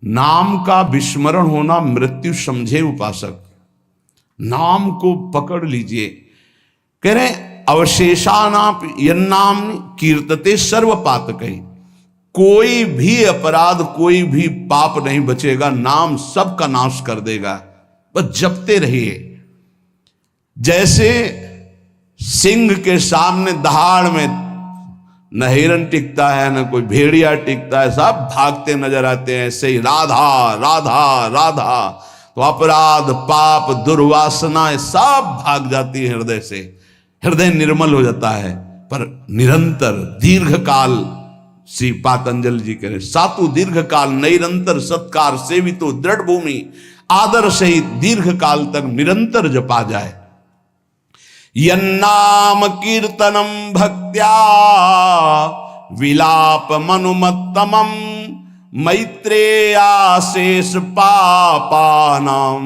नाम का विस्मरण होना मृत्यु समझे उपासक। नाम को पकड़ लीजिए। कह रहे अवशेषानाप यन्नाम कीर्तते सर्व पातकै, कोई भी अपराध कोई भी पाप नहीं बचेगा, नाम सबका नाश कर देगा। बस जपते रहिए। जैसे सिंह के सामने दहाड़ में न हिरन टिकता है न कोई भेड़िया टिकता है, सब भागते नजर आते हैं। ऐसे ही राधा राधा राधा, तो अपराध पाप दुर्वासनाएं सब भाग जाती है हृदय से, हृदय निर्मल हो जाता है। पर निरंतर दीर्घ काल, श्री पातंजलि जी कह रहे सातु दीर्घ काल निरंतर सत्कार सेवितो दृढ़ भूमि, आदर सहित दीर्घ काल तक निरंतर जपा जाए। यन्नाम कीर्तनम भक्त्या विलाप मनुमत्तमम, मैत्रेयाशेष पापानाम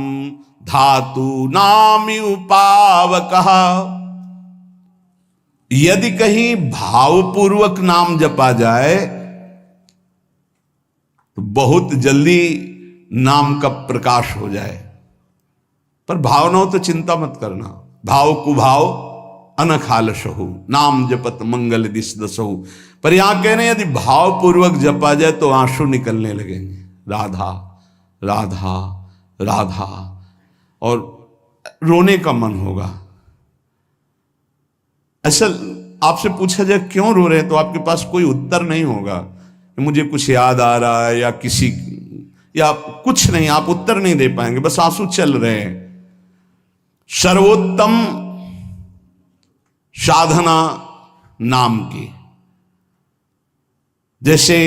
धातु नामि उपावकः। यदि कहीं भावपूर्वक नाम जपा जाए तो बहुत जल्दी नाम का प्रकाश हो जाए। पर भावनाओं तो चिंता मत करना, भाव कुभाव अनखालसहु, नाम जपत मंगल दिस दसहु। पर यहां कह रहे हैं यदि भावपूर्वक जपा जाए तो आंसू निकलने लगेंगे, राधा राधा राधा, और रोने का मन होगा। ऐसा आपसे पूछा जाए क्यों रो रहे हैं तो आपके पास कोई उत्तर नहीं होगा। मुझे कुछ याद आ रहा है या किसी, या कुछ नहीं, आप उत्तर नहीं दे पाएंगे, बस आंसू चल रहे हैं। सर्वोत्तम साधना नाम की, जैसे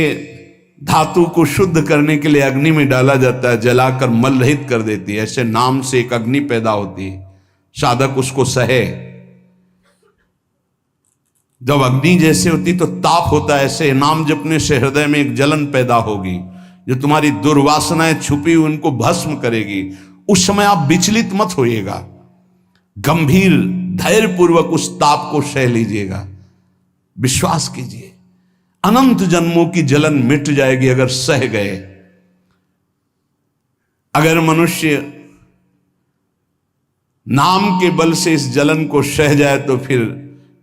धातु को शुद्ध करने के लिए अग्नि में डाला जाता है, जलाकर मल रहित कर देती है, ऐसे नाम से एक अग्नि पैदा होती है, साधक उसको सहे। जब अग्नि जैसे होती तो ताप होता है, ऐसे नाम जपने से हृदय में एक जलन पैदा होगी जो तुम्हारी दुर्वासनाएं छुपी हुई उनको भस्म करेगी। उस समय आप विचलित मत होइएगा, गंभीर धैर्यपूर्वक उस ताप को सह लीजिएगा। विश्वास कीजिए अनंत जन्मों की जलन मिट जाएगी अगर सह गए। अगर मनुष्य नाम के बल से इस जलन को सह जाए तो फिर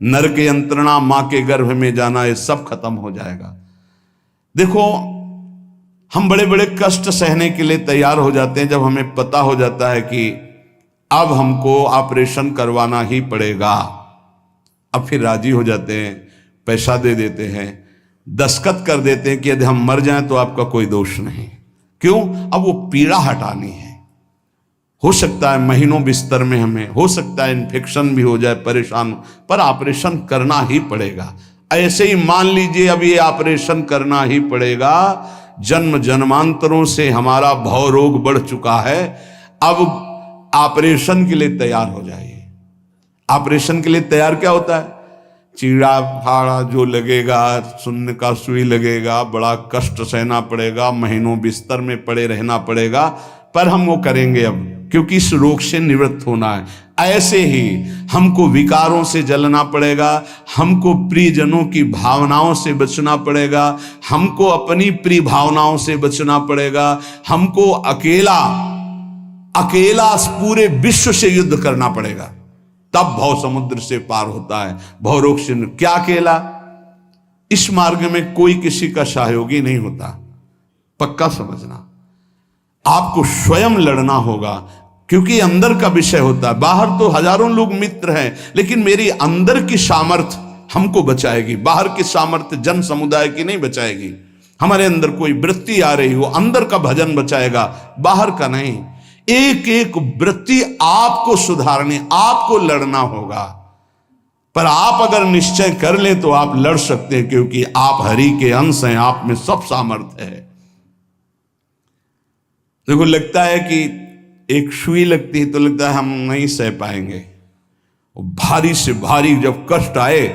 नरक यंत्रणा, मां के गर्भ में जाना, ये सब खत्म हो जाएगा। देखो हम बड़े बड़े कष्ट सहने के लिए तैयार हो जाते हैं जब हमें पता हो जाता है कि अब हमको ऑपरेशन करवाना ही पड़ेगा। अब फिर राजी हो जाते हैं, पैसा दे देते हैं, दस्तखत कर देते हैं कि यदि हम मर जाएं तो आपका कोई दोष नहीं। क्यों? अब वो पीड़ा हटानी है। हो सकता है महीनों बिस्तर में हमें, हो सकता है इन्फेक्शन भी हो जाए, परेशान, पर ऑपरेशन करना ही पड़ेगा। ऐसे ही मान लीजिए अब ये ऑपरेशन करना ही पड़ेगा। जन्म जन्मांतरों से हमारा भव रोग बढ़ चुका है, अब ऑपरेशन के लिए तैयार हो जाइए। ऑपरेशन के लिए तैयार क्या होता है? चीड़ा फाड़ा जो लगेगा, सुन्न का सुई लगेगा, बड़ा कष्ट सहना पड़ेगा, महीनों बिस्तर में पड़े रहना पड़ेगा, पर हम वो करेंगे अब, क्योंकि इस रोग से निवृत्त होना है। ऐसे ही हमको विकारों से जलना पड़ेगा, हमको प्रियजनों की भावनाओं से बचना पड़ेगा, हमको अपनी प्रिय भावनाओं से बचना पड़ेगा, हमको अकेला पूरे विश्व से युद्ध करना पड़ेगा, तब भव समुद्र से पार होता है। भव रोग से क्या अकेला? इस मार्ग में कोई किसी का सहयोगी नहीं होता, पक्का समझना। आपको स्वयं लड़ना होगा, क्योंकि अंदर का विषय होता है। बाहर तो हजारों लोग मित्र हैं, लेकिन मेरी अंदर की सामर्थ्य हमको बचाएगी। बाहर की सामर्थ्य जन समुदाय की नहीं बचाएगी। हमारे अंदर कोई वृत्ति आ रही हो, अंदर का भजन बचाएगा, बाहर का नहीं। एक एक वृत्ति आपको सुधारनी, आपको लड़ना होगा। पर आप अगर निश्चय कर ले तो आप लड़ सकते हैं, क्योंकि आप हरि के अंश हैं, आप में सब सामर्थ्य है। देखो लगता है कि एक सुई लगती है तो लगता है हम नहीं सह पाएंगे, भारी से भारी जब कष्ट आए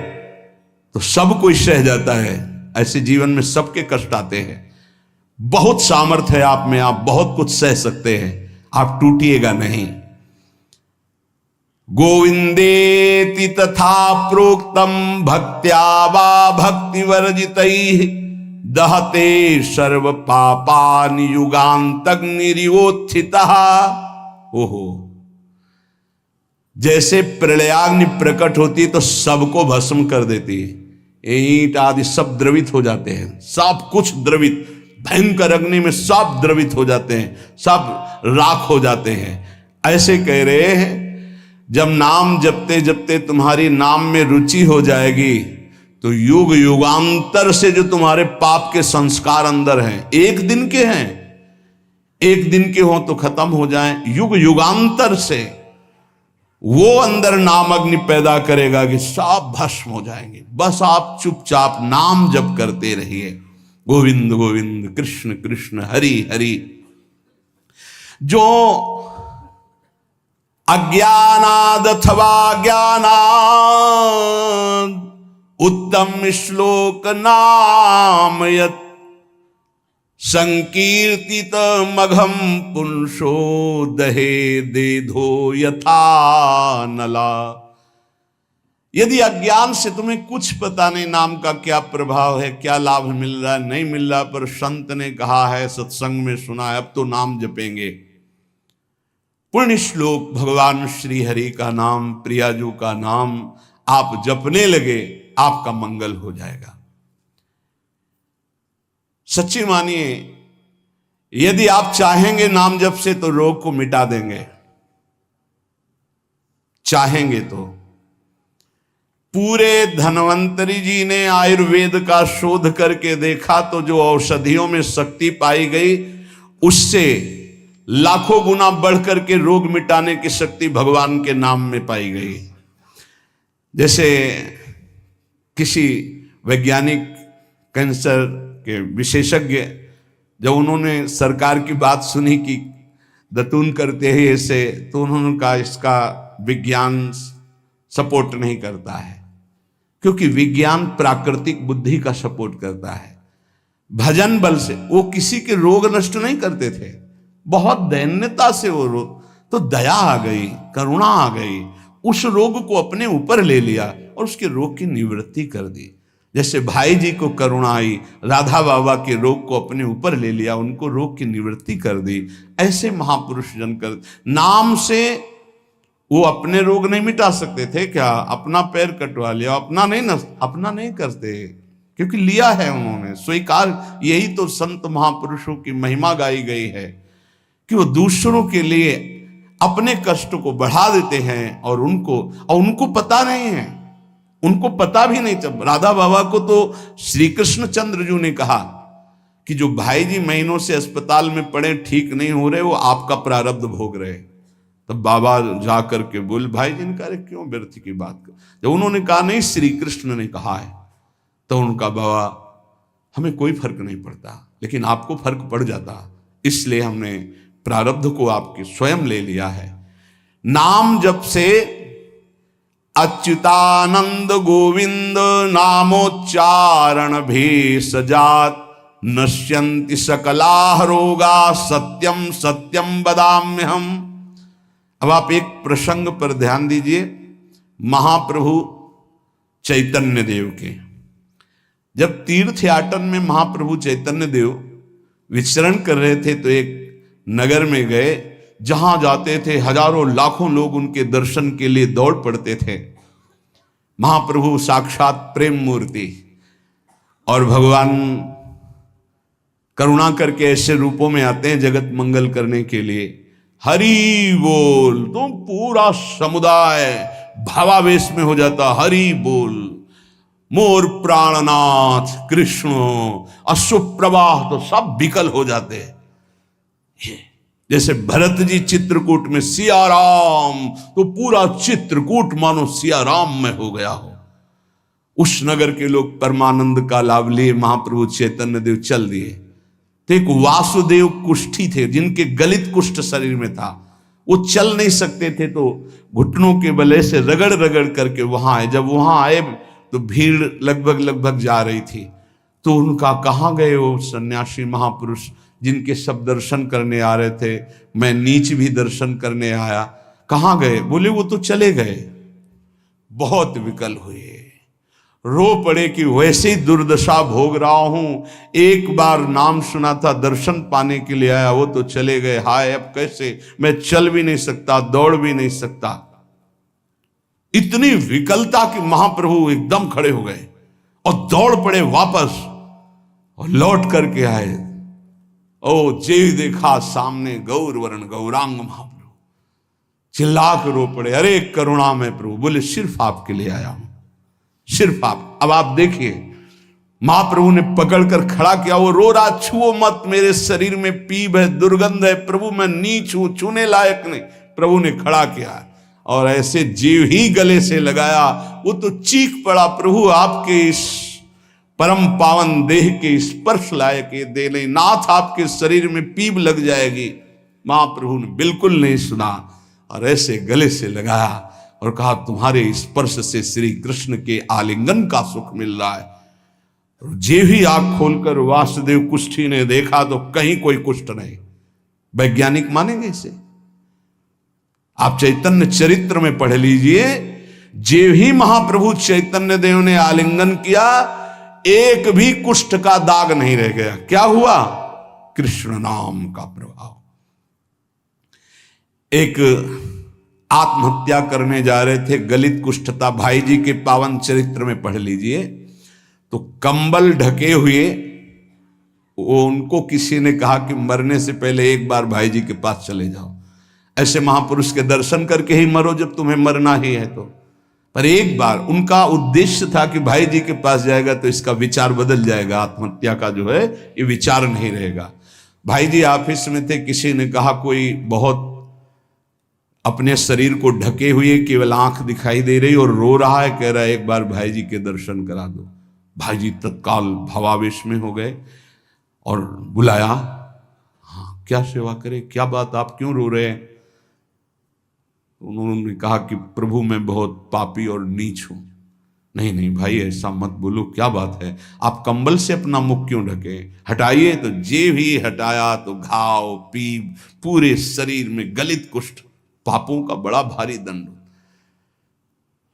तो सब कोई सह जाता है। ऐसे जीवन में सबके कष्ट आते हैं। बहुत सामर्थ्य है आप में, आप बहुत कुछ सह सकते हैं, आप टूटिएगा नहीं। गोविंदेति तथा प्रोक्तम भक्त्या वा भक्ति वर्जितैः दहते सर्व पापानि युगांतग्निरिवोत्थितः। ओहो, जैसे प्रलयाग्नि प्रकट होती है तो सबको भस्म कर देती है, ईंट आदि सब द्रवित हो जाते हैं, सब कुछ द्रवित, भयंकर अग्नि में सब द्रवित हो जाते हैं, सब राख हो जाते हैं। ऐसे कह रहे हैं जब नाम जपते जपते तुम्हारी नाम में रुचि हो जाएगी तो युग युगांतर से जो तुम्हारे पाप के संस्कार अंदर हैं, एक दिन के हैं, एक दिन के हो तो खत्म हो जाएं, युग युगांतर से वो अंदर नाम अग्नि पैदा करेगा कि सब भस्म हो जाएंगे। बस आप चुपचाप नाम जप करते रहिए, गोविंद गोविंद कृष्ण कृष्ण हरि हरि। जो अज्ञानाद अथवा ज्ञानाद उत्तम श्लोक नाम यत् संकीर्तित मघम पुंसो दहे देधो यथा नला। यदि अज्ञान से तुम्हें कुछ पता नहीं नाम का क्या प्रभाव है, क्या लाभ मिल रहा है, नहीं मिल रहा, पर संत ने कहा है, सत्संग में सुना है, अब तो नाम जपेंगे। पुण्य श्लोक भगवान श्री हरि का नाम, प्रियाजू का नाम आप जपने लगे, आपका मंगल हो जाएगा। सच्ची मानिए, यदि आप चाहेंगे नाम जप से तो रोग को मिटा देंगे, चाहेंगे तो। पूरे धन्वंतरी जी ने आयुर्वेद का शोध करके देखा तो जो औषधियों में शक्ति पाई गई उससे लाखों गुना बढ़ करके रोग मिटाने की शक्ति भगवान के नाम में पाई गई। जैसे किसी वैज्ञानिक कैंसर के विशेषज्ञ, जब उन्होंने सरकार की बात सुनी कि दतून करते हैं ऐसे, तो उन्होंने कहा इसका विज्ञान सपोर्ट नहीं करता है, क्योंकि विज्ञान प्राकृतिक बुद्धि का सपोर्ट करता है। भजन बल से वो किसी के रोग नष्ट नहीं करते थे, बहुत दैन्यता से वो रोग, तो दया आ गई, करुणा आ गई, उस रोग को अपने ऊपर ले लिया और उसके रोग की निवृत्ति कर दी। जैसे भाई जी को करुणा आई, राधा बाबा के रोग को अपने ऊपर ले लिया, उनको रोग की निवृत्ति कर दी। ऐसे महापुरुष जन कर, नाम से वो अपने रोग नहीं मिटा सकते थे क्या? अपना पैर कटवा लिया, अपना नहीं करते, क्योंकि लिया है उन्होंने, स्वीकार। यही तो संत महापुरुषों की महिमा गाई गई है कि वो दूसरों के लिए अपने कष्ट को बढ़ा देते हैं और उनको पता नहीं है, उनको पता भी नहीं चल। राधा बाबा को तो श्री कृष्ण चंद्र जी ने कहा कि जो भाई जी महीनों से अस्पताल में पड़े, ठीक नहीं हो रहे, वो आपका प्रारब्ध भोग रहे। तब बाबा जा करके बोले, भाई जी ने कहा क्यों व्यर्थ की बात कर। जब उन्होंने कहा नहीं श्री कृष्ण ने कहा है, तो उनका बाबा हमें कोई फर्क नहीं पड़ता, लेकिन आपको फर्क पड़ जाता, इसलिए हमने प्रारब्ध को आपके स्वयं ले लिया है। नाम जप से अच्युतानंद गोविंद नामोच्चारण भेषजात नश्यन्ति सकला रोगा सत्यम सत्यम बदाम्यहम। अब आप एक प्रसंग पर ध्यान दीजिए, महाप्रभु चैतन्य देव के, जब तीर्थ याटन में महाप्रभु चैतन्य देव विचरण कर रहे थे तो एक नगर में गए, जहां जाते थे हजारों लाखों लोग उनके दर्शन के लिए दौड़ पड़ते थे। महाप्रभु साक्षात प्रेम मूर्ति, और भगवान करुणा करके ऐसे रूपों में आते हैं जगत मंगल करने के लिए। हरि बोल, तो पूरा समुदाय भावावेश में हो जाता, हरि बोल। मोर प्राणनाथ कृष्ण, अश्रुप्रवाह तो सब विकल हो जाते। जैसे भरत जी चित्रकूट में सिया राम, तो पूरा चित्रकूट मानो सिया राम में हो गया हो। उस नगर के लोग परमानंद का लाभ लिए, महाप्रभु चैतन्य देव चल दिए। तो एक वासुदेव कुष्ठी थे, जिनके गलित कुष्ठ शरीर में था, वो चल नहीं सकते थे, तो घुटनों के बले से रगड़ रगड़ करके वहां आए। जब वहां आए तो भीड़ लगभग जा रही थी, तो उनका कहाँ गए वो सन्यासी महापुरुष जिनके सब दर्शन करने आ रहे थे, मैं नीच भी दर्शन करने आया, कहाँ गए? बोले वो तो चले गए। बहुत विकल हुए, रो पड़े कि वैसी दुर्दशा भोग रहा हूं, एक बार नाम सुना था, दर्शन पाने के लिए आया, वो तो चले गए, हाय अब कैसे, मैं चल भी नहीं सकता, दौड़ भी नहीं सकता। इतनी विकलता कि महाप्रभु एकदम खड़े हो गए और दौड़ पड़े वापस और लौट करके आए। ओ जे देखा सामने गौर वर्ण गौरांग महाप्रभु, चिल्ला कर रो पड़े, अरे करुणा में प्रभु। बोले सिर्फ आपके लिए आया हूं, सिर्फ आप। अब आप देखिए, महाप्रभु ने पकड़कर खड़ा किया, वो रो रहा, छुओ मत, मेरे शरीर में पीप है, दुर्गंध है, प्रभु मैं नीच हूं, छूने लायक नहीं। प्रभु ने खड़ा किया और ऐसे जीव ही गले से लगाया, वो तो चीख पड़ा, प्रभु आपके इस परम पावन देह के स्पर्श लायक ये दे नहीं, नाथ आपके शरीर में पीप लग जाएगी। महाप्रभु ने बिल्कुल नहीं सुना और ऐसे गले से लगाया और कहा, तुम्हारे स्पर्श से श्री कृष्ण के आलिंगन का सुख मिल रहा है। जे भी आंख खोलकर वासुदेव कुष्ठी ने देखा तो कहीं कोई कुष्ठ नहीं। वैज्ञानिक मानेंगे इसे? आप चैतन्य चरित्र में पढ़ लीजिए, जे भी महाप्रभु चैतन्य देव ने आलिंगन किया, एक भी कुष्ठ का दाग नहीं रह गया। क्या हुआ? कृष्ण नाम का प्रभाव। एक आत्महत्या करने जा रहे थे, गलित कुष्ठ था, भाई जी के पावन चरित्र में पढ़ लीजिए, तो कंबल ढके हुए वो उनको किसी ने कहा कि मरने से पहले एक बार भाई जी के पास चले जाओ, ऐसे महापुरुष के दर्शन करके ही मरो जब तुम्हें मरना ही है तो। पर एक बार उनका उद्देश्य था कि भाई जी के पास जाएगा तो इसका विचार बदल जाएगा, आत्महत्या का जो है ये विचार नहीं रहेगा। भाई जी ऑफिस में थे, किसी ने कहा कोई बहुत अपने शरीर को ढके हुए केवल आंख दिखाई दे रही और रो रहा है, कह रहा है एक बार भाई जी के दर्शन करा दो। भाई जी तत्काल भावावेश में हो गए और बुलाया, हाँ क्या सेवा करे, क्या बात, आप क्यों रो रहे हैं? उन्होंने कहा कि प्रभु मैं बहुत पापी और नीच हूं। नहीं नहीं भाई ऐसा मत बोलो, क्या बात है, आप कंबल से अपना मुख क्यों ढके, हटाइए। तो जे भी हटाया तो घाव पीप पूरे शरीर में, गलित कुष्ठ, पापों का बड़ा भारी दंड।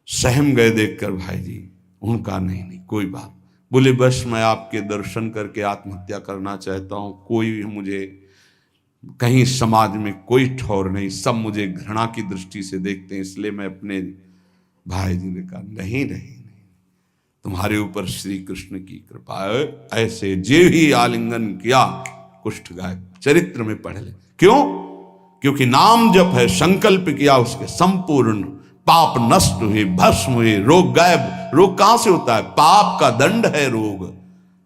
सहम गए देखकर भाई जी। उनका नहीं नहीं कोई बात। बोले बस मैं आपके दर्शन करके आत्महत्या करना चाहता हूं, कोई मुझे कहीं समाज में कोई ठौर नहीं, सब मुझे घृणा की दृष्टि से देखते हैं, इसलिए मैं अपने। भाई जी ने कहा नहीं नहीं नहीं, तुम्हारे ऊपर श्री कृष्ण की कृपा है। ऐसे जे ही आलिंगन किया कुष्ठ गायब। चरित्र में पढ़ ले। क्यों? क्योंकि नाम जप है, संकल्प किया, उसके संपूर्ण पाप नष्ट हुए, भस्म हुए, रोग गायब। रोग कहां से होता है? पाप का दंड है रोग,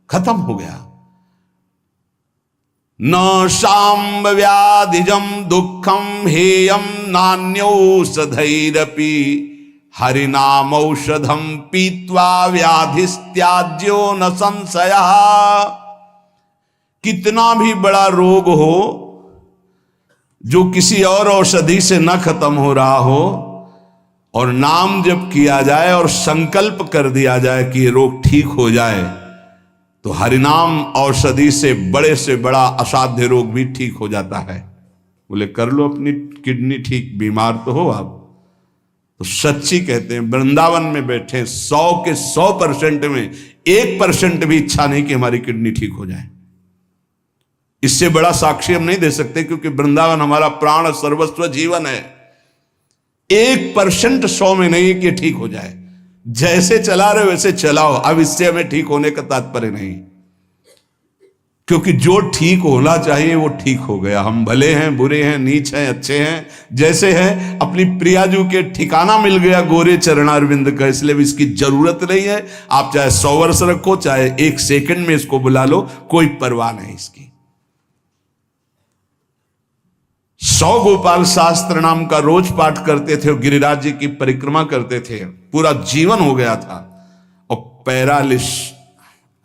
खत्म हो गया। न शाम्ब व्याधिजम दुखम हेयम नान्यौषधैरपि हरिनाम औषधम पीत्वा व्याधिस्त्याज्यो न संशयः। कितना भी बड़ा रोग हो जो किसी और औषधि से न खत्म हो रहा हो और नाम जब किया जाए और संकल्प कर दिया जाए कि ये रोग ठीक हो जाए, तो हरिनाम औषधि से बड़ा असाध्य रोग भी ठीक हो जाता है। बोले कर लो अपनी किडनी ठीक, बीमार तो हो आप। तो सच्ची कहते हैं, वृंदावन में बैठे 100 के 100% में 1% भी इच्छा नहीं कि हमारी किडनी ठीक हो जाए। इससे बड़ा साक्षी हम नहीं दे सकते, क्योंकि वृंदावन हमारा प्राण सर्वस्व जीवन है। 1% 100 में नहीं कि ठीक हो जाए। जैसे चला रहे वैसे चलाओ, अब इससे हमें ठीक होने का तात्पर्य नहीं, क्योंकि जो ठीक होना चाहिए वो ठीक हो गया। हम भले हैं, बुरे हैं, नीच हैं, अच्छे हैं, जैसे हैं, अपनी प्रियाजू के ठिकाना मिल गया गोरे चरणारविंद का, इसलिए भी इसकी जरूरत नहीं है। आप चाहे 100 वर्ष रखो, चाहे 1 सेकंड में इसको बुला लो, कोई परवाह नहीं इसकी। 100 गोपाल शास्त्र नाम का रोज पाठ करते थे, गिरिराज जी की परिक्रमा करते थे, पूरा जीवन हो गया था और पैरालिस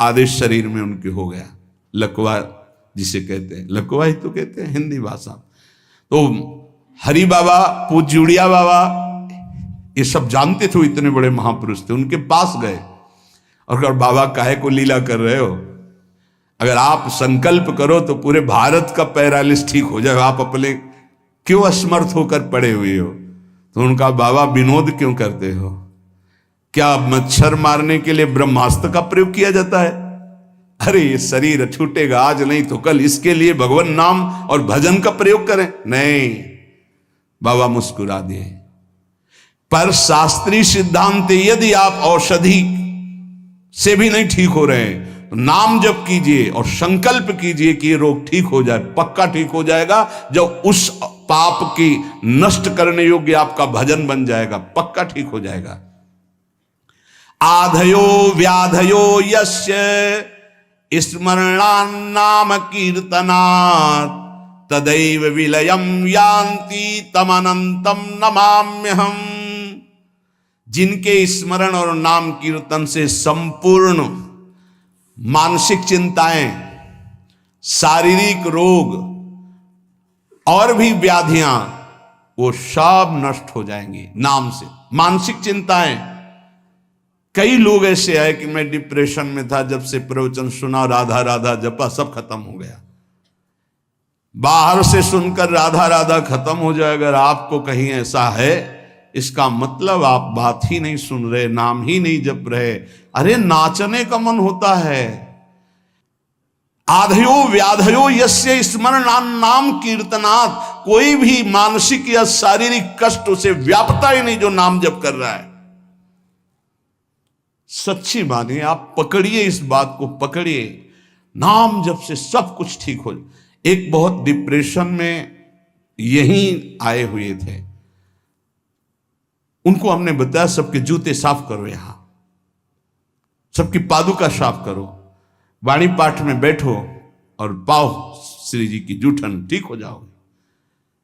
आधे शरीर में उनके हो गया। लकवा जिसे कहते हैं, लकवा ही तो कहते हैं हिंदी भाषा। तो हरि बाबा, पूज्य उड़िया बाबा, ये सब जानते थे, इतने बड़े महापुरुष थे। उनके पास गए और कहा बाबा काहे को लीला कर रहे हो, अगर आप संकल्प करो तो पूरे भारत का पैरालिस ठीक हो जाए, आप अपने क्यों असमर्थ होकर पड़े हुए हो? तो उनका बाबा विनोद क्यों करते हो? क्या मच्छर मारने के लिए ब्रह्मास्त्र का प्रयोग किया जाता है? अरे ये शरीर छूटेगा आज नहीं तो कल, इसके लिए भगवान नाम और भजन का प्रयोग करें? नहीं। बाबा मुस्कुरा दिए। पर शास्त्रीय सिद्धांत, यदि आप औषधि से भी नहीं ठीक हो रहे हैं तो नाम जप कीजिए और संकल्प कीजिए कि ये रोग ठीक हो जाए। पक्का ठीक हो जाएगा जब उस पाप की नष्ट करने योग्य आपका भजन बन जाएगा, पक्का ठीक हो जाएगा। आधयो व्याधयो यस्य स्मरणान्नाम कीर्तनात् तदैव विलयम यान्ति तमनंतम नमाम्यहम्। जिनके स्मरण और नाम कीर्तन से संपूर्ण मानसिक चिंताएं, शारीरिक रोग और भी व्याधियां वो सब नष्ट हो जाएंगी नाम से। मानसिक चिंताएं, कई लोग ऐसे आए कि मैं डिप्रेशन में था, जब से प्रवचन सुना राधा राधा जपा सब खत्म हो गया। बाहर से सुनकर राधा राधा खत्म हो जाए, अगर आपको कहीं ऐसा है इसका मतलब आप बात ही नहीं सुन रहे, नाम ही नहीं जप रहे। अरे नाचने का मन होता है। आधयो व्याधयो यस्य स्मरणान्नाम कीर्तनात्, कोई भी मानसिक या शारीरिक कष्ट उसे व्यापता ही नहीं जो नाम जप कर रहा है। सच्ची मानिए, आप पकड़िए इस बात को, पकड़िए। नाम जप से सब कुछ ठीक हो। एक बहुत डिप्रेशन में यहीं आए हुए थे, उनको हमने बताया सबके जूते साफ करो, यहां सबकी पादुका साफ करो, वाणी पाठ में बैठो और पाओ श्री जी की जूठन, ठीक हो जाओगे।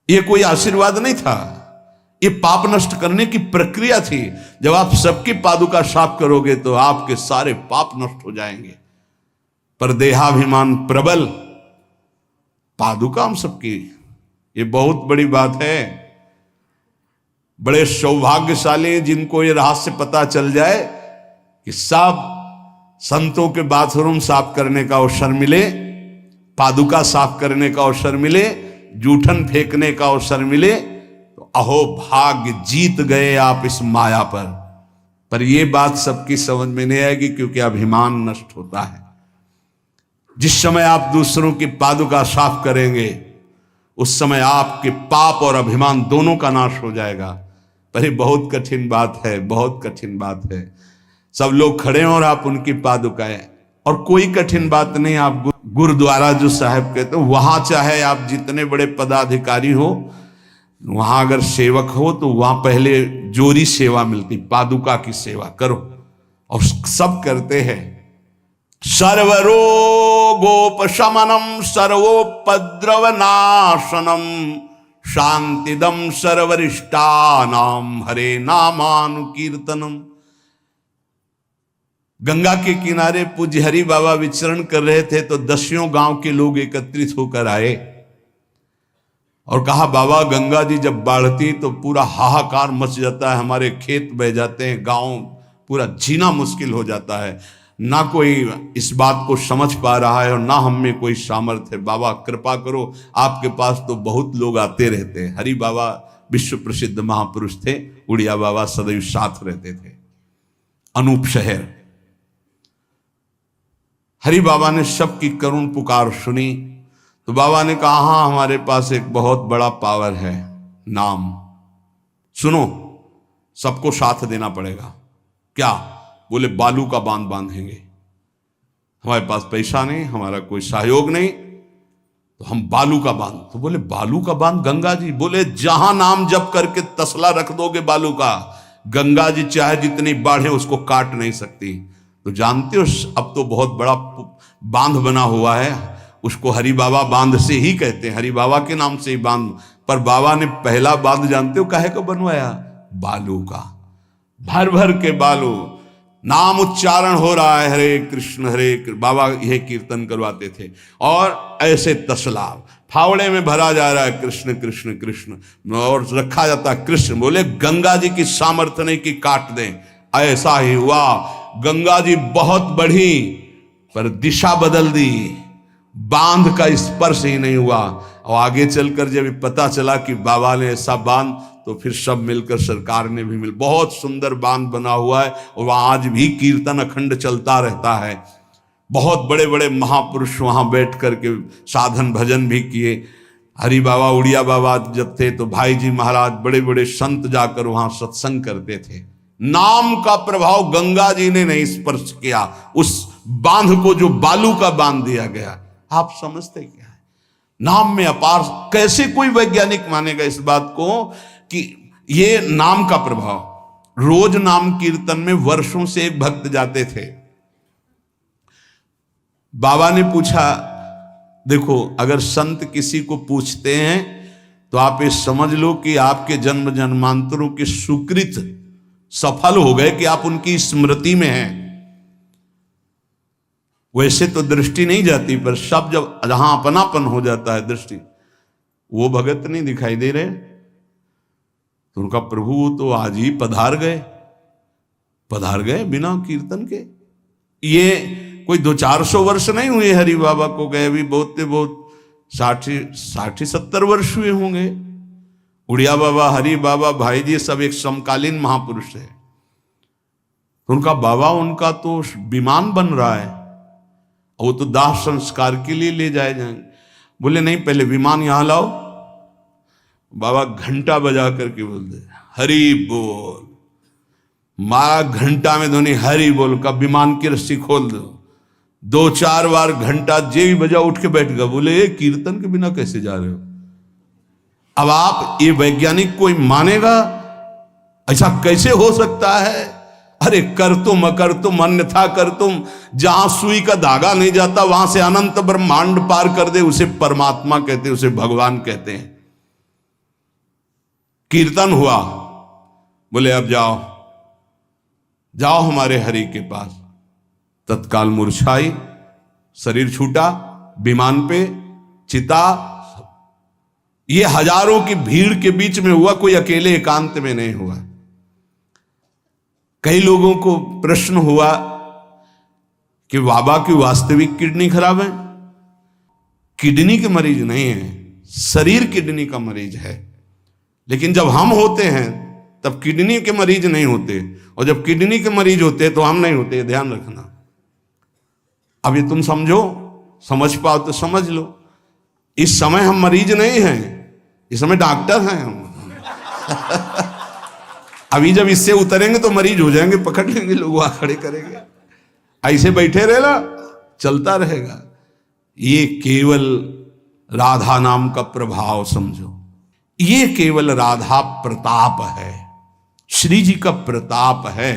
ये कोई आशीर्वाद नहीं था, ये पाप नष्ट करने की प्रक्रिया थी। जब आप सबकी पादुका साफ करोगे तो आपके सारे पाप नष्ट हो जाएंगे। पर देहाभिमान प्रबल, पादुका हम सबकी, ये बहुत बड़ी बात है। बड़े सौभाग्यशाली जिनको ये रहस्य पता चल जाए कि सब संतों के बाथरूम साफ करने का अवसर मिले, पादुका साफ करने का अवसर मिले, जूठन फेंकने का अवसर मिले, तो अहो भाग्य, जीत गए आप इस माया पर यह बात सबकी समझ में नहीं आएगी, क्योंकि अभिमान नष्ट होता है। जिस समय आप दूसरों की पादुका साफ करेंगे उस समय आपके पाप और अभिमान दोनों का नाश हो जाएगा। पर ये बहुत कठिन बात है, बहुत कठिन बात है। सब लोग खड़े हैं और आप उनकी पादुकाएं, और कोई कठिन बात नहीं। आप गुरुद्वारा जो साहब कहते हो, वहां चाहे आप जितने बड़े पदाधिकारी हो, वहां अगर सेवक हो तो वहां पहले जोरी सेवा मिलती, पादुका की सेवा करो, और सब करते हैं। सर्वरोगोपशमनम सर्वोपद्रवनाशनम शांतिदम सर्वरिष्टानाम हरे नामानुकीर्तनम। गंगा के किनारे पूज्य हरि बाबा विचरण कर रहे थे तो 10 गांव के लोग एकत्रित होकर आए और कहा, बाबा गंगा जी जब बढ़ती तो पूरा हाहाकार मच जाता है, हमारे खेत बह जाते हैं, गांव पूरा जीना मुश्किल हो जाता है। ना कोई इस बात को समझ पा रहा है और ना हम में कोई सामर्थ्य है। बाबा कृपा करो, आपके पास तो बहुत लोग आते रहते हैं। हरि बाबा विश्व प्रसिद्ध महापुरुष थे, उड़िया बाबा सदैव साथ रहते थे। अनूप शहर, हरि बाबा ने सबकी करुण पुकार सुनी तो बाबा ने कहा, हाँ हमारे पास एक बहुत बड़ा पावर है, नाम। सुनो, सबको साथ देना पड़ेगा। क्या? बोले बालू का बांध बांधेंगे। हमारे पास पैसा नहीं, हमारा कोई सहयोग नहीं, तो हम बालू का बांध। तो बोले बालू का बांध गंगा जी? बोले जहां नाम जप करके तसला रख दोगे बालू का, गंगा जी चाहे जितनी बाढ़े उसको काट नहीं सकती। तो जानते हो अब तो बहुत बड़ा बांध बना हुआ है, उसको हरि बाबा बांध से ही कहते हैं, हरि बाबा के नाम से ही बांध। पर बाबा ने पहला बांध जानते हो काहे को बनवाया? बालू का। भर भर के बालू, नाम उच्चारण हो रहा है, हरे कृष्ण हरे कृष्ण, बाबा यह कीर्तन करवाते थे। और ऐसे तसला फावड़े में भरा जा रहा है, कृष्ण कृष्ण कृष्ण, और रखा जाता कृष्ण। बोले गंगा जी की सामर्थ्य नहीं कि काट दें। ऐसा ही हुआ, गंगा जी बहुत बढ़ी पर दिशा बदल दी, बांध का स्पर्श ही नहीं हुआ। और आगे चलकर जब पता चला कि बाबा ने ऐसा बांध, तो फिर सब मिलकर सरकार ने भी मिल, बहुत सुंदर बांध बना हुआ है और वहाँ आज भी कीर्तन अखंड चलता रहता है। बहुत बड़े बड़े महापुरुष वहाँ बैठ करके साधन भजन भी किए। हरि बाबा उड़िया बाबा जब थे तो भाई जी महाराज बड़े बड़े संत जाकर वहाँ सत्संग करते थे। नाम का प्रभाव गंगा जी ने नहीं स्पर्श किया उस बांध को, जो बालू का बांध दिया गया। आप समझते क्या है? नाम में अपार। कैसे कोई वैज्ञानिक मानेगा इस बात को कि ये नाम का प्रभाव। रोज नाम कीर्तन में वर्षों से एक भक्त जाते थे। बाबा ने पूछा, देखो अगर संत किसी को पूछते हैं तो आप ये समझ लो कि आपके जन्म जन्मांतरों के सुकृत सफल हो गए कि आप उनकी स्मृति में हैं। वैसे तो दृष्टि नहीं जाती, पर सब जब जहां अपनापन हो जाता है दृष्टि, वो भगत नहीं दिखाई दे रहे तो उनका प्रभु तो आज ही पधार गए बिना कीर्तन के। ये कोई 200-400 वर्ष नहीं हुए हरि बाबा को गए, भी बहुत 60-70 वर्ष हुए होंगे। उड़िया बाबा, हरि बाबा, भाई जी सब एक समकालीन महापुरुष है। उनका बाबा, उनका तो विमान बन रहा है, वो तो दाह संस्कार के लिए ले जाए जाएंगे। बोले नहीं, पहले विमान यहां लाओ। बाबा घंटा बजा करके बोलते हरि बोल। मारा घंटा में ध्वनि हरि बोल का, विमान की रस्सी खोल दो। 2-4 बार घंटा जे भी बजा उठ के बैठ गया। बोले ये कीर्तन के बिना कैसे जा रहे हो? अब आप ये वैज्ञानिक कोई मानेगा? ऐसा कैसे हो सकता है? अरे कर तुम अकर तुम अन्यथा कर तुम, जहां सुई का धागा नहीं जाता वहां से अनंत ब्रह्मांड पार कर दे, उसे परमात्मा कहते हैं, उसे भगवान कहते हैं। कीर्तन हुआ, बोले अब जाओ हमारे हरि के पास। तत्काल मूर्छाई, शरीर छूटा, विमान पे चिता। ये हजारों की भीड़ के बीच में हुआ, कोई अकेले एकांत में नहीं हुआ। कई लोगों को प्रश्न हुआ कि बाबा की वास्तविक किडनी खराब है। किडनी के मरीज नहीं है, शरीर किडनी का मरीज है। लेकिन जब हम होते हैं तब किडनी के मरीज नहीं होते, और जब किडनी के मरीज होते तो हम नहीं होते। ध्यान रखना। अब ये तुम समझो, समझ पाओ तो समझ लो। इस समय हम मरीज नहीं हैं, इस समय डॉक्टर हैं हम। अभी जब इससे उतरेंगे तो मरीज हो जाएंगे, पकड़ लेंगे लोग, वहां खड़े करेंगे। ऐसे बैठे रहना, चलता रहेगा। ये केवल राधा नाम का प्रभाव समझो। ये केवल राधा प्रताप है, श्री जी का प्रताप है,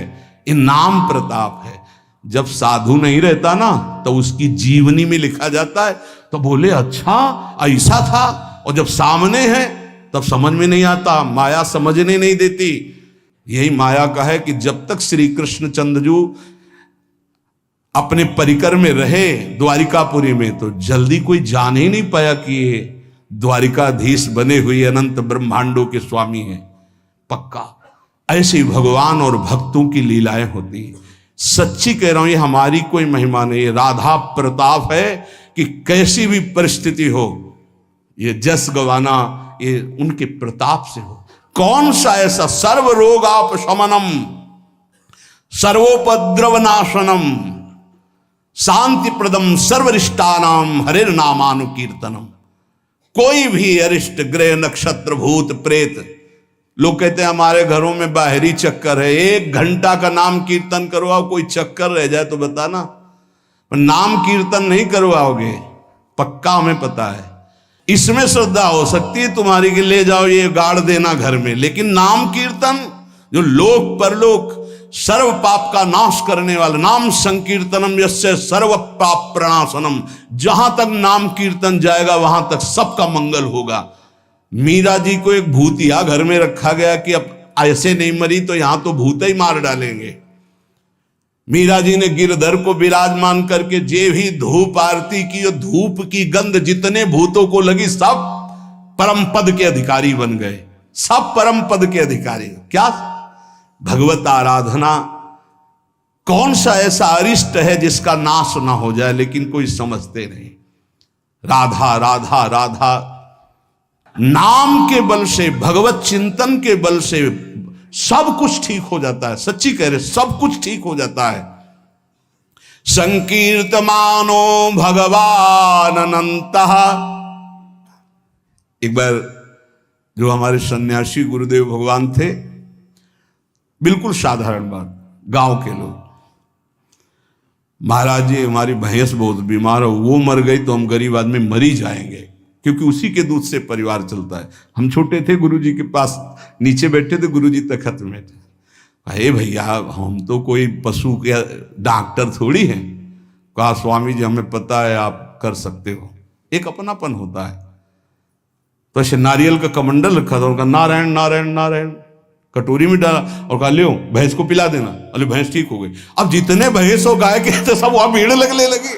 ये नाम प्रताप है। जब साधु नहीं रहता ना तो उसकी जीवनी में लिखा जाता है तो बोले अच्छा ऐसा था, और जब सामने है तब समझ में नहीं आता, माया समझने नहीं देती। यही माया का है कि जब तक श्री कृष्ण चंद्रजू अपने परिकर में रहे द्वारिकापुरी में, तो जल्दी कोई जान ही नहीं पाया कि ये द्वारिकाधीश बने हुए अनंत ब्रह्मांडों के स्वामी हैं। पक्का ऐसे ही भगवान और भक्तों की लीलाएं होती हैं। सच्ची कह रहा हूं, ये हमारी कोई महिमा नहीं, ये राधा प्रताप है कि कैसी भी परिस्थिति हो, ये जस गवाना ये उनके प्रताप से हो। कौन सा ऐसा सर्व रोगापशमनम सर्वोपद्रव नाशनम शांति प्रदम सर्वरिष्टानाम हरिर नामानुकीर्तनम। कोई भी अरिष्ट ग्रह नक्षत्र भूत प्रेत, लोग कहते हैं हमारे घरों में बाहरी चक्कर है, 1 घंटा का नाम कीर्तन करवाओ, कोई चक्कर रह जाए तो बताना। नाम कीर्तन नहीं करवाओगे, पक्का हमें पता है। इसमें श्रद्धा हो सकती है तुम्हारी कि ले जाओ ये गाड़ देना घर में, लेकिन नाम कीर्तन जो लोक परलोक सर्व पाप का नाश करने वाला, नाम संकीर्तनम यस्य सर्व पाप प्रणाशनम, जहां तक नाम कीर्तन जाएगा वहां तक सबका मंगल होगा। मीरा जी को एक भूतिया घर में रखा गया कि अब ऐसे नहीं मरी तो यहां तो भूत ही मार डालेंगे। मीरा जी ने गिरधर को विराजमान करके जे भी धूप आरती की, धूप की गंध जितने भूतों को लगी सब परम पद के अधिकारी बन गए, सब परम पद के अधिकारी। क्या भगवत आराधना, कौन सा ऐसा अरिष्ट है जिसका नाश ना हो जाए, लेकिन कोई समझते नहीं। राधा राधा राधा, नाम के बल से, भगवत चिंतन के बल से सब कुछ ठीक हो जाता है। सच्ची कह रहे, सब कुछ ठीक हो जाता है। संकीर्तमानो भगवान अनंतः। एक बार जो हमारे सन्यासी गुरुदेव भगवान थे, बिल्कुल साधारण बात, गांव के लोग, महाराज जी हमारी भैंस बहुत बीमार हो, वो मर गई तो हम गरीब आदमी मर ही जाएंगे, क्योंकि उसी के दूध से परिवार चलता है। हम छोटे थे, गुरुजी के पास नीचे बैठे थे, गुरुजी तखत में थे। अरे भैया हम तो कोई पशु के डॉक्टर थोड़ी हैं। कहा स्वामी जी हमें पता है आप कर सकते हो। एक अपनापन होता है। तो ऐसे नारियल का कमंडल रखा था, उनका नारायण नारायण नारायण कटोरी में डाला और कहा लियो भैंस को पिला देना। अरे भैंस ठीक हो गई। अब जितने भैंस और गाय के थे सब वहां भीड़ लगने लगी।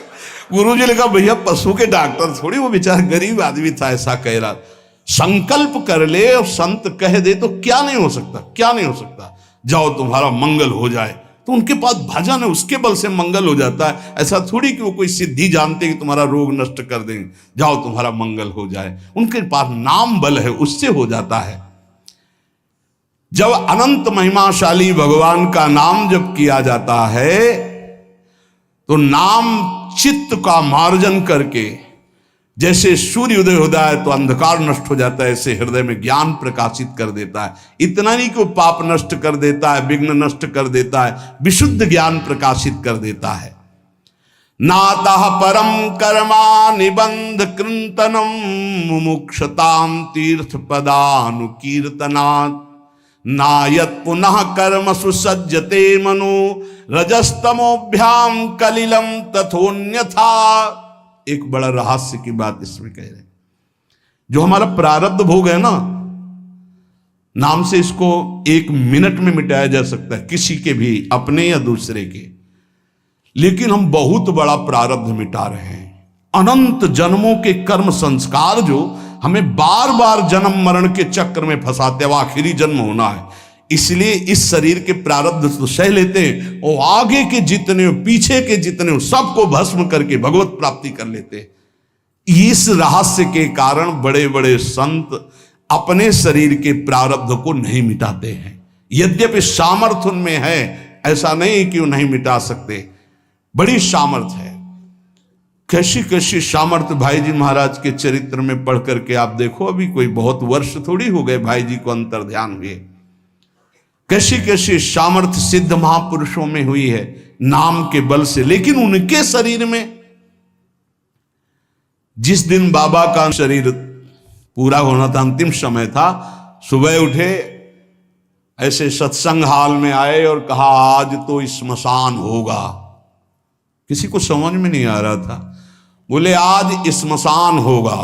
गुरु जी ने कहा भैया पशु के डॉक्टर थोड़ी, वो बेचारा गरीब आदमी था, ऐसा कह रहा। संकल्प कर ले और संत कह दे तो क्या नहीं हो सकता, क्या नहीं हो सकता। जाओ तुम्हारा मंगल हो जाए, तो उनके पास भजन है, उसके बल से मंगल हो जाता है। ऐसा थोड़ी कि वो कोई सिद्धि जानते कि तुम्हारा रोग नष्ट कर देंगे, जाओ तुम्हारा मंगल हो जाए। उनके पास नाम बल है, उससे हो जाता है। जब अनंत महिमाशाली भगवान का नाम जब किया जाता है तो नाम चित्त का मार्जन करके, जैसे सूर्य उदय होता है तो अंधकार नष्ट हो जाता है, ऐसे हृदय में ज्ञान प्रकाशित कर देता है। इतना नहीं कि वो पाप नष्ट कर देता है, विघ्न नष्ट कर देता है, विशुद्ध ज्ञान प्रकाशित कर देता है। नातः परम कर्मा निबंध कृंतनम मुमुक्षताम तीर्थ पदानुकीर्तनात् नायत पुनः कर्म सुसज्जते मनो रजस्तमोभ्याम कलिलम तथोन्यथा। एक बड़ा रहस्य की बात इसमें कह रहे हैं। जो हमारा प्रारब्ध भोग है ना, नाम से इसको 1 मिनट में मिटाया जा सकता है, किसी के भी, अपने या दूसरे के। लेकिन हम बहुत बड़ा प्रारब्ध मिटा रहे हैं। अनंत जन्मों के कर्म संस्कार जो हमें बार बार जन्म मरण के चक्र में फंसाते, अब आखिरी जन्म होना है, इसलिए इस शरीर के प्रारब्ध तो सह लेते हैं और आगे के जितने पीछे के जितने सबको भस्म करके भगवत प्राप्ति कर लेते हैं। इस रहस्य के कारण बड़े बड़े संत अपने शरीर के प्रारब्ध को नहीं मिटाते हैं। यद्यपि सामर्थ्य उनमें है, ऐसा नहीं कि वो नहीं मिटा सकते, बड़ी सामर्थ्य है। कैसी कैसी सामर्थ्य भाई जी महाराज के चरित्र में पढ़ करके आप देखो। अभी कोई बहुत वर्ष थोड़ी हो गए भाई जी को अंतर ध्यान हुए। कैसी कैसी सामर्थ्य सिद्ध महापुरुषों में हुई है नाम के बल से। लेकिन उनके शरीर में, जिस दिन बाबा का शरीर पूरा होना था, अंतिम समय था, सुबह उठे, ऐसे सत्संग हाल में आए और कहा आज तो स्मशान होगा। किसी को समझ में नहीं आ रहा था। बोले आज स्मशान होगा,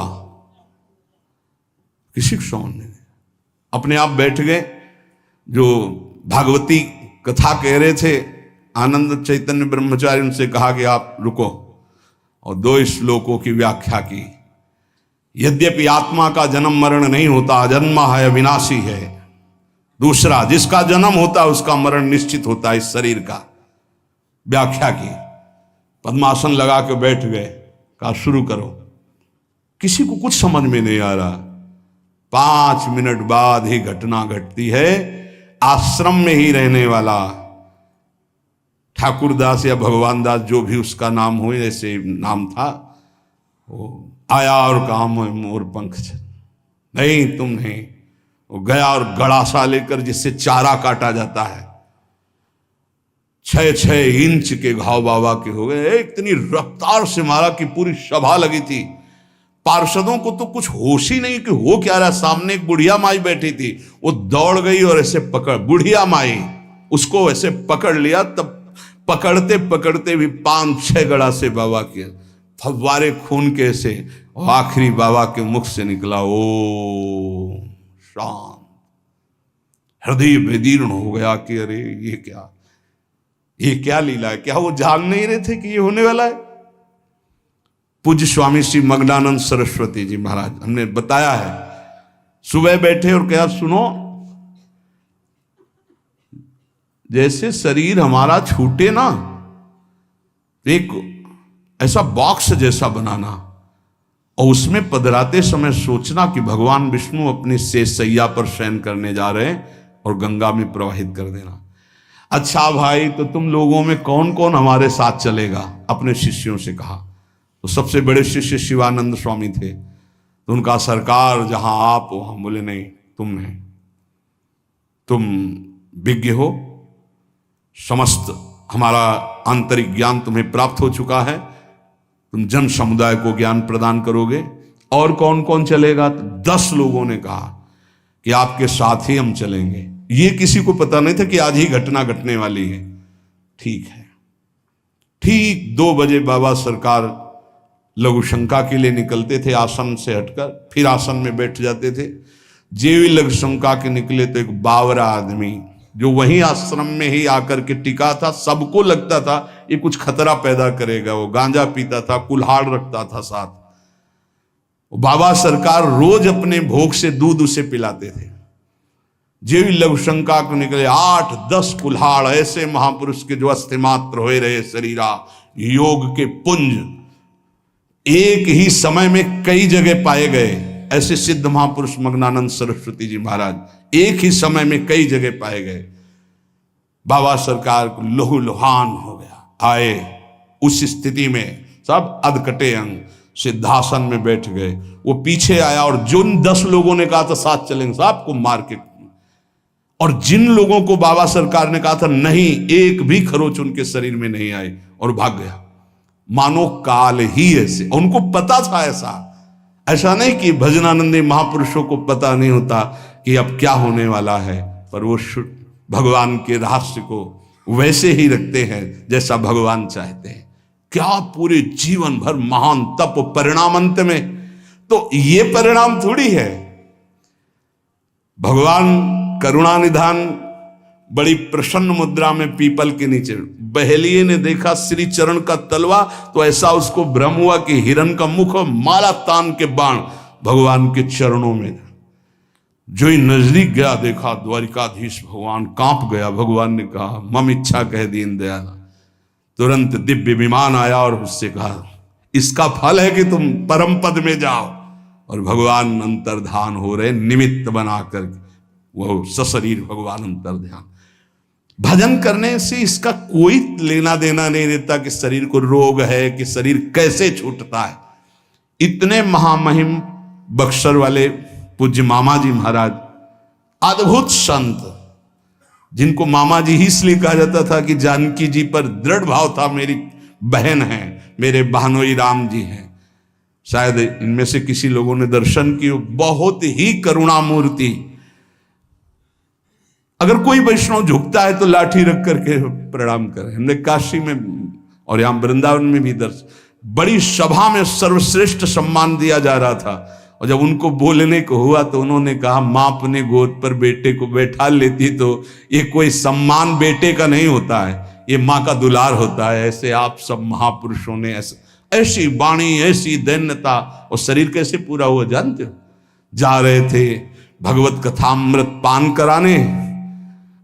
किसी को समझ नहीं। अपने आप बैठ गए। जो भागवती कथा कह रहे थे आनंद चैतन्य ब्रह्मचारी, उनसे कहा कि आप रुको, और 2 श्लोकों की व्याख्या की। यद्यपि आत्मा का जन्म मरण नहीं होता, अजन्मा है, अविनाशी है। दूसरा, जिसका जन्म होता है उसका मरण निश्चित होता है, इस शरीर का। व्याख्या की। पद्मासन लगा के बैठ गए, कहा शुरू करो। किसी को कुछ समझ में नहीं आ रहा। 5 मिनट बाद ही घटना घटती है। आश्रम में ही रहने वाला ठाकुरदास या भगवान दास, जो भी उसका नाम हो, ऐसे नाम था, वो आया और कहा मोर पंख नहीं, तुम नहीं। वो गया और गड़ासा लेकर, जिससे चारा काटा जाता है, 6-6 इंच के घाव बाबा के हो गए। इतनी रफ्तार से मारा कि पूरी सभा लगी थी। पार्षदों को तो कुछ होश ही नहीं कि हो क्या रहा। सामने एक बुढ़िया माई बैठी थी, वो दौड़ गई और ऐसे पकड़, बुढ़िया माई उसको ऐसे पकड़ लिया। तब पकड़ते पकड़ते भी 5-6 गड़ा से बाबा के फव्वारे खून के से, और आखिरी बाबा के मुख से निकला ओ शांत। हृदय विदीर्ण हो गया कि अरे ये क्या लीला है। क्या वो जान नहीं रहे थे कि ये होने वाला है। पूज्य स्वामी श्री मग्नानंद सरस्वती जी महाराज, हमने बताया है, सुबह बैठे और कहा सुनो, जैसे शरीर हमारा छूटे ना, एक ऐसा बॉक्स जैसा बनाना और उसमें पधराते समय सोचना कि भगवान विष्णु अपनी शेष सैया पर शयन करने जा रहे हैं और गंगा में प्रवाहित कर देना। अच्छा भाई, तो तुम लोगों में कौन कौन हमारे साथ चलेगा? अपने शिष्यों से कहा। तो सबसे बड़े शिष्य शिवानंद स्वामी थे। तो उनका सरकार जहां आप हो, हम बोले नहीं, तुम नहीं, तुम विज्ञ हो, समस्त हमारा आंतरिक ज्ञान तुम्हें प्राप्त हो चुका है, तुम जन समुदाय को ज्ञान प्रदान करोगे। और कौन कौन चलेगा? तो 10 लोगों ने कहा कि आपके साथ ही हम चलेंगे। ये किसी को पता नहीं था कि आज ही घटना घटने वाली है। ठीक है। ठीक 2 बजे बाबा सरकार लघु शंका के लिए निकलते थे, आसन से हटकर फिर आसन में बैठ जाते थे। जेवी लघु शंका के निकले तो एक बावरा आदमी जो वहीं आश्रम में ही आकर के टिका था, सबको लगता था ये कुछ खतरा पैदा करेगा। वो गांजा पीता था, कुल्हाड़ रखता था साथ। बाबा सरकार रोज अपने भोग से दूध उसे पिलाते थे। जेवी लघु शंका को निकले 8-10 कुल्हाड़ ऐसे महापुरुष के जो अस्थि मात्र होए रहे शरीरा, योग के पुंज एक ही समय में कई जगह पाए गए। ऐसे सिद्ध महापुरुष मग्नानंद सरस्वती जी महाराज एक ही समय में कई जगह पाए गए। बाबा सरकार को लहू लुहान हो गया। आए उस स्थिति में सब अधकटे अंग सिद्धासन में बैठ गए। वो पीछे आया और जिन 10 लोगों ने कहा था साथ चलेंगे, सबको मार के, और जिन लोगों को बाबा सरकार ने कहा था नहीं, एक भी खरोच उनके शरीर में नहीं आई और भाग गया। मानो काल ही ऐसे, उनको पता था। ऐसा नहीं कि भजनानंदी महापुरुषों को पता नहीं होता कि अब क्या होने वाला है, पर वो भगवान के रहस्य को वैसे ही रखते हैं जैसा भगवान चाहते हैं। क्या पूरे जीवन भर महान तप, परिणाम अंत में तो ये परिणाम थोड़ी है। भगवान करुणा निधान बड़ी प्रसन्न मुद्रा में पीपल के नीचे, बहेलिए ने देखा श्री चरण का तलवा तो ऐसा उसको भ्रम हुआ कि हिरण का मुख और माला तान के बाण भगवान के चरणों में। जो ही नजदीक गया देखा द्वारिकाधीश भगवान कांप गया। भगवान ने कहा मम इच्छा कह दीन दयाल। तुरंत दिव्य विमान आया और उससे कहा इसका फल है कि तुम परम पद में जाओ। और भगवान अंतर्धान हो रहे, निमित्त बनाकर वो सशरीर भगवान अंतर्ध्यान। भजन करने से इसका कोई लेना देना नहीं रहता कि शरीर को रोग है, कि शरीर कैसे छूटता है। इतने महामहिम बक्सर वाले पूज्य मामा जी महाराज, अद्भुत संत, जिनको मामा जी ही इसलिए कहा जाता था कि जानकी जी पर दृढ़ भाव था, मेरी बहन है, मेरे बहनोई राम जी हैं। शायद इनमें से किसी लोगों ने दर्शन किए, बहुत ही करुणा मूर्ति। अगर कोई वैष्णव झुकता है तो लाठी रख करके प्रणाम करें। हमने काशी में और यहां वृंदावन में भी बड़ी सभा में सर्वश्रेष्ठ सम्मान दिया जा रहा था, और जब उनको बोलने को हुआ तो उन्होंने कहा मां अपने गोद पर बेटे को बैठा लेती तो ये कोई सम्मान बेटे का नहीं होता है, ये मां का दुलार होता है। ऐसे आप सब महापुरुषों ने ऐसी वाणी, ऐसी दैन्यता, और शरीर कैसे पूरा हुआ जानते हो? जा रहे थे भगवत कथामृत पान कराने,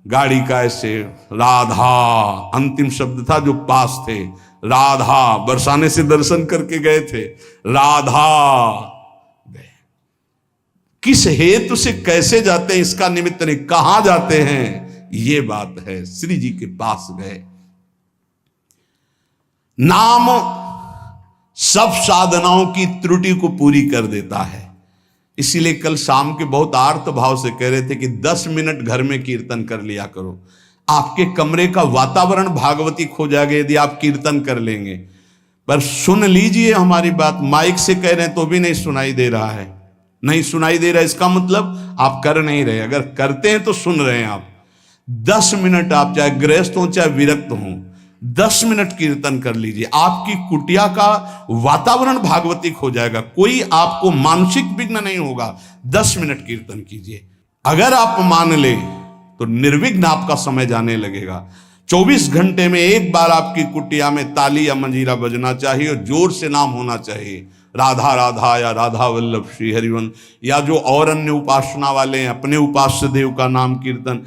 गाड़ी का ऐसे राधा अंतिम शब्द था जो पास थे, राधा बरसाने से दर्शन करके गए थे, राधा गए। किस हेतु से कैसे जाते हैं इसका निमित्त नहीं, कहां जाते हैं ये बात है। श्री जी के पास गए। नाम सब साधनाओं की त्रुटि को पूरी कर देता है। इसीलिए कल शाम के बहुत आर्त भाव से कह रहे थे कि 10 मिनट घर में कीर्तन कर लिया करो। आपके कमरे का वातावरण भागवती खो जाएगा यदि आप कीर्तन कर लेंगे। पर सुन लीजिए हमारी बात, माइक से कह रहे हैं तो भी नहीं सुनाई दे रहा है, नहीं सुनाई दे रहा है, इसका मतलब आप कर नहीं रहे। अगर करते हैं तो सुन रहे हैं आप। 10 मिनट आप चाहे गृहस्थ हो चाहे विरक्त हो, 10 मिनट कीर्तन कर लीजिए। आपकी कुटिया का वातावरण भागवतिक हो जाएगा, कोई आपको मानसिक विघ्न नहीं होगा। 10 मिनट कीर्तन कीजिए। अगर आप मान ले तो निर्विघ्न आपका समय जाने लगेगा। 24 घंटे में एक बार आपकी कुटिया में ताली या मंजीरा बजना चाहिए और जोर से नाम होना चाहिए, राधा राधा या राधा वल्लभ श्री हरिवंश, या जो और अन्य उपासना वाले हैं अपने उपास्य देव का नाम कीर्तन।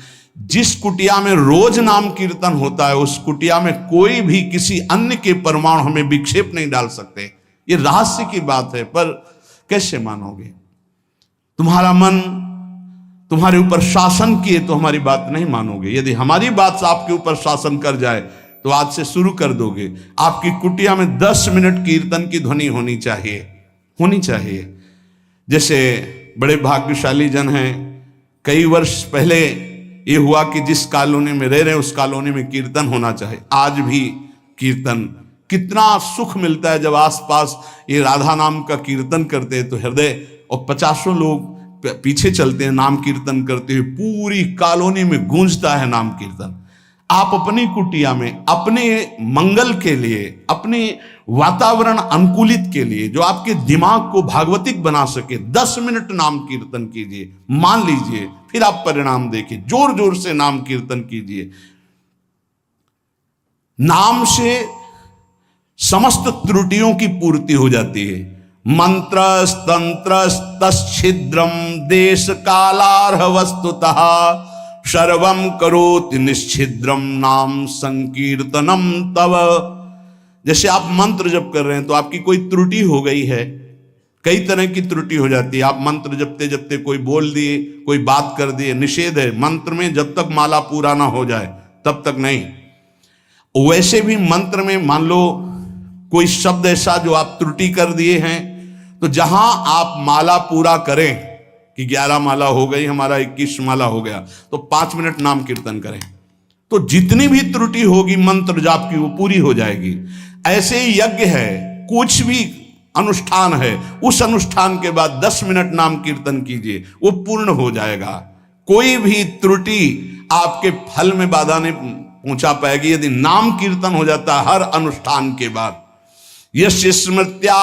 जिस कुटिया में रोज नाम कीर्तन होता है उस कुटिया में कोई भी किसी अन्य के परमाणु हमें विक्षेप नहीं डाल सकते। ये रहस्य की बात है। पर कैसे मानोगे? तुम्हारा मन तुम्हारे ऊपर शासन किए तो हमारी बात नहीं मानोगे। यदि हमारी बात आपके ऊपर शासन कर जाए तो आज से शुरू कर दोगे। आपकी कुटिया में 10 मिनट कीर्तन की ध्वनि होनी चाहिए। जैसे बड़े भाग्यशाली जन हैं, कई वर्ष पहले ये हुआ कि जिस कॉलोनी में रह रहे हैं उस कॉलोनी में कीर्तन होना चाहिए। आज भी कीर्तन, कितना सुख मिलता है जब आसपास ये राधा नाम का कीर्तन करते हैं तो हृदय, और 50 लोग पीछे चलते हैं नाम कीर्तन करते हुए, पूरी कॉलोनी में गूंजता है नाम कीर्तन। आप अपनी कुटिया में अपने मंगल के लिए, अपने वातावरण अनुकूलित के लिए, जो आपके दिमाग को भागवतिक बना सके, 10 मिनट नाम कीर्तन कीजिए, मान लीजिए, फिर आप परिणाम देखिए। जोर जोर से नाम कीर्तन कीजिए। नाम से समस्त त्रुटियों की पूर्ति हो जाती है। मंत्र तंत्र तच्छिद्रम देश कालार्ह वस्तुतः सर्वम करोति निश्चिद्रम नाम संकीर्तनम तव। जैसे आप मंत्र जप कर रहे हैं तो आपकी कोई त्रुटि हो गई है, कई तरह की त्रुटि हो जाती है। आप मंत्र जपते जपते कोई बोल दिए, कोई बात कर दिए, निषेध है मंत्र में, जब तक माला पूरा ना हो जाए तब तक नहीं। वैसे भी मंत्र में मान लो कोई शब्द ऐसा जो आप त्रुटि कर दिए हैं, तो जहां आप माला पूरा करें कि 11 माला हो गई, हमारा 21 माला हो गया, तो 5 मिनट नाम कीर्तन करें, तो जितनी भी त्रुटि होगी मंत्र जाप की वो पूरी हो जाएगी। ऐसे ही यज्ञ है, कुछ भी अनुष्ठान है, उस अनुष्ठान के बाद 10 मिनट नाम कीर्तन कीजिए, वो पूर्ण हो जाएगा। कोई भी त्रुटि आपके फल में बाधा नहीं पहुंचा पाएगी यदि नाम कीर्तन हो जाता है हर अनुष्ठान के बाद। यस्य स्मृत्या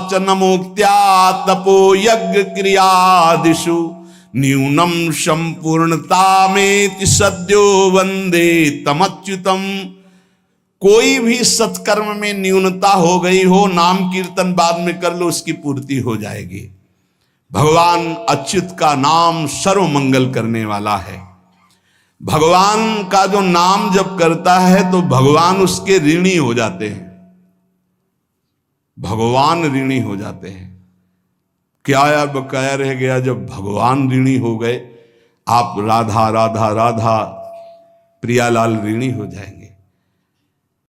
च नमोक्त्या तपो यज्ञ क्रियादिषु न्यूनम संपूर्णतामेति सद्यो वंदे तमच्युतम। कोई भी सत्कर्म में न्यूनता हो गई हो, नाम कीर्तन बाद में कर लो, उसकी पूर्ति हो जाएगी। भगवान अच्युत का नाम सर्व मंगल करने वाला है। भगवान का जो नाम जब करता है तो भगवान उसके ऋणी हो जाते हैं, भगवान ऋणी हो जाते हैं। क्या यार बकाया रह गया जब भगवान ऋणी हो गए, आप राधा राधा राधा प्रियालाल ऋणी हो जाएंगे।